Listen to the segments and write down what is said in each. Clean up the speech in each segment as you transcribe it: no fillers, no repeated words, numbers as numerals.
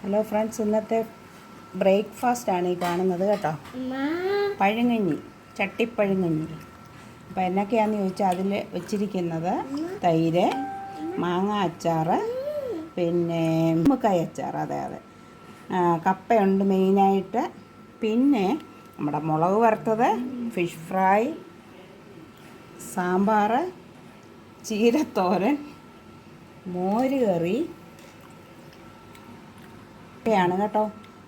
Hello friends, ഇന്നത്തെ ബ്രേക്ക്ഫാസ്റ്റാണ് ഈ കാണുന്നത് കേട്ടോ. പഴങ്കഞ്ഞി, ചട്ടിപ്പഴങ്കഞ്ഞി. അപ്പോൾ എന്നൊക്കെയാണെന്ന് ചോദിച്ചാൽ അതിൽ വെച്ചിരിക്കുന്നത് തൈര്, മാങ്ങ അച്ചാർ, പിന്നെ ഉമ്മക്കായ അച്ചാർ, അതെ കപ്പയുണ്ട് മെയിനായിട്ട്, പിന്നെ നമ്മുടെ മുളക് വറുത്തത്, ഫിഷ് ഫ്രൈ, സാമ്പാർ, ചീരത്തോരൻ, മോര് കറി ഒക്കെയാണ് കേട്ടോ.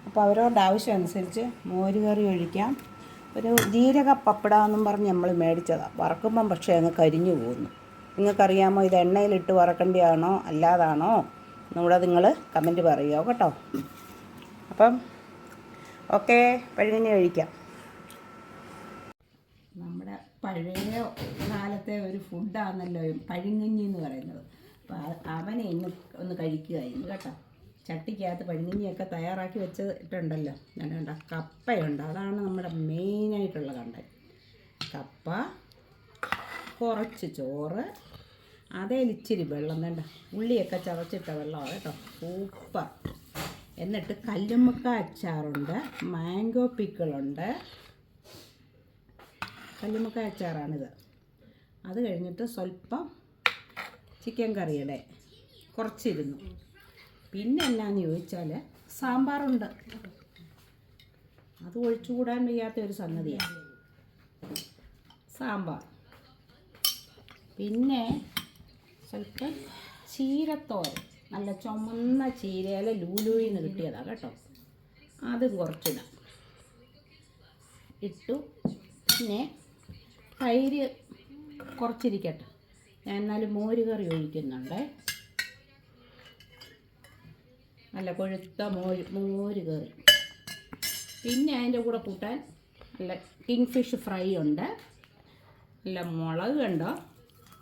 അപ്പോൾ അവരവരുടെ ആവശ്യം അനുസരിച്ച് മോര് കറി ഒഴിക്കാം. ഒരു ജീരക പപ്പടമെന്നും പറഞ്ഞ് നമ്മൾ മേടിച്ചതാണ്. വറക്കുമ്പം പക്ഷേ അങ്ങ് കരിഞ്ഞു പോകുന്നു. നിങ്ങൾക്കറിയാമോ ഇത് എണ്ണയിലിട്ട് വറക്കേണ്ടതാണോ അല്ലാതാണോ എന്നുകൂടെ നിങ്ങൾ കമൻറ്റ് പറയുക കേട്ടോ. അപ്പം ഓക്കെ, പഴങ്കഞ്ഞി കഴിക്കാം. നമ്മുടെ പഴയ കാലത്തെ ഒരു ഫുഡാണല്ലോ പഴങ്കഞ്ഞി എന്ന് പറയുന്നത്. അപ്പോൾ അവനെ ഒന്ന് കഴിക്കുകയായിരുന്നു കേട്ടോ. ചട്ടിക്കകത്ത് പഴങ്കഞ്ഞിയൊക്കെ തയ്യാറാക്കി വെച്ചിട്ടുണ്ടല്ലോ. ഞാൻ കണ്ട കപ്പയുണ്ട്, അതാണ് നമ്മുടെ മെയിനായിട്ടുള്ള കണ്ടത്. കപ്പ, കുറച്ച് ചോറ്, അതേലിച്ചിരി വെള്ളം, വേണ്ട ഉള്ളിയൊക്കെ ചതച്ചിട്ട വെള്ളമാണ് കേട്ടോ. സൂപ്പർ. എന്നിട്ട് കല്ലുമ്മക്ക അച്ചാറുണ്ട്, മാംഗോ പിക്കിളുണ്ട്. കല്ലുമ്മക്ക അച്ചാറാണിത്. അത് കഴിഞ്ഞിട്ട് സ്വല്പം ചിക്കൻ കറിയുടെ കുറച്ചിരുന്നു. പിന്നെ എന്നാന്ന് ചോദിച്ചാൽ സാമ്പാറുണ്ട്. അത് ഒഴിച്ചുകൂടാൻ വയ്യാത്ത ഒരു സംഗതിയാണ് സാമ്പാർ. പിന്നെ സ്വല്പം ചീരത്തോരൻ, നല്ല ചുമന്ന ചീരയില ലൂലൂയിൽ നിന്ന് കിട്ടിയതാണ് കേട്ടോ. അതും കുറച്ചിടാം ഇട്ടു. പിന്നെ തൈര് കുറച്ചിരിക്കട്ടെ, ഞാൻ എന്നാലും മോര് കറി ഒഴിക്കുന്നുണ്ട്. നല്ല കൊഴുത്ത മോര് കറി. പിന്നെ അതിൻ്റെ കൂടെ കൂട്ടാൻ നല്ല കിങ് ഫിഷ് ഫ്രൈ ഉണ്ട്. നല്ല മുളക് കണ്ടോ,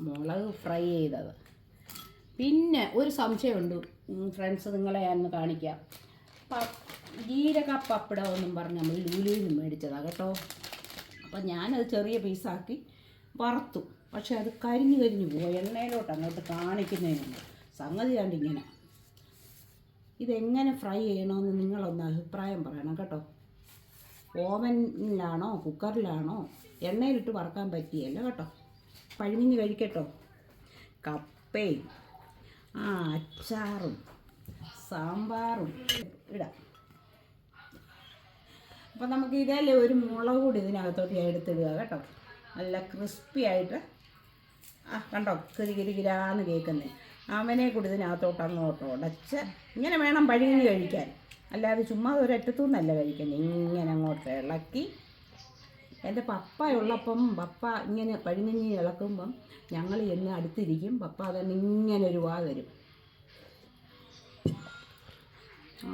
മുളക് ഫ്രൈ ചെയ്തത്. പിന്നെ ഒരു സംശയമുണ്ട് ഫ്രണ്ട്സ്, നിങ്ങളെ ഞാൻ ഒന്ന് കാണിക്കാം. ജീരക പപ്പടം എന്നും പറഞ്ഞ് നമ്മൾ ലൂലുവിൽ നിന്ന് മേടിച്ചതാണ് കേട്ടോ. അപ്പം ഞാനത് ചെറിയ പീസാക്കി വറുത്തു. പക്ഷെ അത് കരിഞ്ഞു പോയി എണ്ണയിലോട്ട് അങ്ങോട്ട് കാണിക്കുന്നതിനുണ്ട്. സംഗതി കണ്ടിങ്ങനെ. ഇതെങ്ങനെ ഫ്രൈ ചെയ്യണമെന്ന് നിങ്ങളൊന്ന് അഭിപ്രായം പറയണം കേട്ടോ. ഓവനിലാണോ കുക്കറിലാണോ എണ്ണയിലിട്ട് വറക്കാൻ പറ്റിയല്ല കേട്ടോ. പഴങ്കഞ്ഞി കഴിക്കട്ടോ. കപ്പയും അച്ചാറും സാമ്പാറും ഇടാം. അപ്പം നമുക്ക് ഇതല്ലേ ഒരു മുളക് കൂടി ഇതിനകത്തോട്ട് എടുത്തിടുക കേട്ടോ. നല്ല ക്രിസ്പി ആയിട്ട് കണ്ടോ, കിരികിരാന്ന് കേൾക്കുന്നത്. അവനെ കൂടി ഇതിനകത്തോട്ട് അങ്ങോട്ടോ ഉടച്ച് ഇങ്ങനെ വേണം പഴങ്കഞ്ഞി കഴിക്കാൻ. അല്ലാതെ ചുമ്മാ ഒരറ്റത്തുനിന്നല്ല കഴിക്കുന്നത്. ഇങ്ങനെ അങ്ങോട്ട് ഇളക്കി. എൻ്റെ പപ്പ ഉള്ളപ്പം പപ്പ ഇങ്ങനെ പഴങ്കഞ്ഞി ഇളക്കുമ്പം ഞങ്ങൾ എന്ന് അടുത്തിരിക്കും. പപ്പ അതന്നെ ഇങ്ങനെ ഒരു വാ തരും.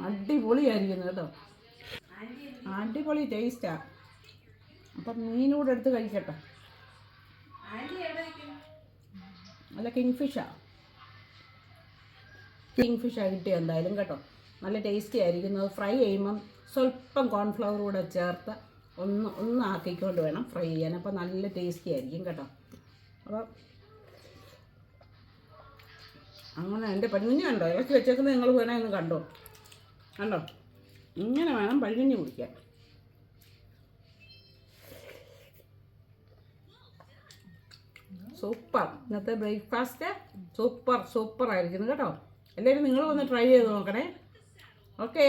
അടിപൊളിയായിരിക്കുന്നു കേട്ടോ, അടിപൊളി ടേസ്റ്റാണ്. അപ്പം മീനൂടെ എടുത്ത് കഴിക്കട്ടെ. അല്ല കിങ് ഫിഷാണ് കിട്ടിയ എന്തായാലും കേട്ടോ. നല്ല ടേസ്റ്റി ആയിരിക്കുന്നത്. ഫ്രൈ ചെയ്യുമ്പം സ്വല്പം കോൺഫ്ലവർ കൂടെ ചേർത്ത് ഒന്ന് ആക്കിക്കൊണ്ട് വേണം ഫ്രൈ ചെയ്യാൻ. അപ്പോൾ നല്ല ടേസ്റ്റി ആയിരിക്കും കേട്ടോ. അപ്പോൾ അങ്ങനെ എൻ്റെ പഴങ്കഞ്ഞി കണ്ടോ, ഇളക്കി വെച്ചേക്കുന്നത് നിങ്ങൾ വേണമെങ്കിൽ ഒന്ന് കണ്ടോ. ഇങ്ങനെ വേണം പഴങ്കഞ്ഞി കുടിക്കാൻ. സൂപ്പർ. ഇന്നത്തെ ബ്രേക്ക്ഫാസ്റ്റ് സൂപ്പർ ആയിരിക്കുന്നു കേട്ടോ. എല്ലാവരും നിങ്ങൾ ഒന്ന് ട്രൈ ചെയ്ത് നോക്കണേ. ഓക്കേ.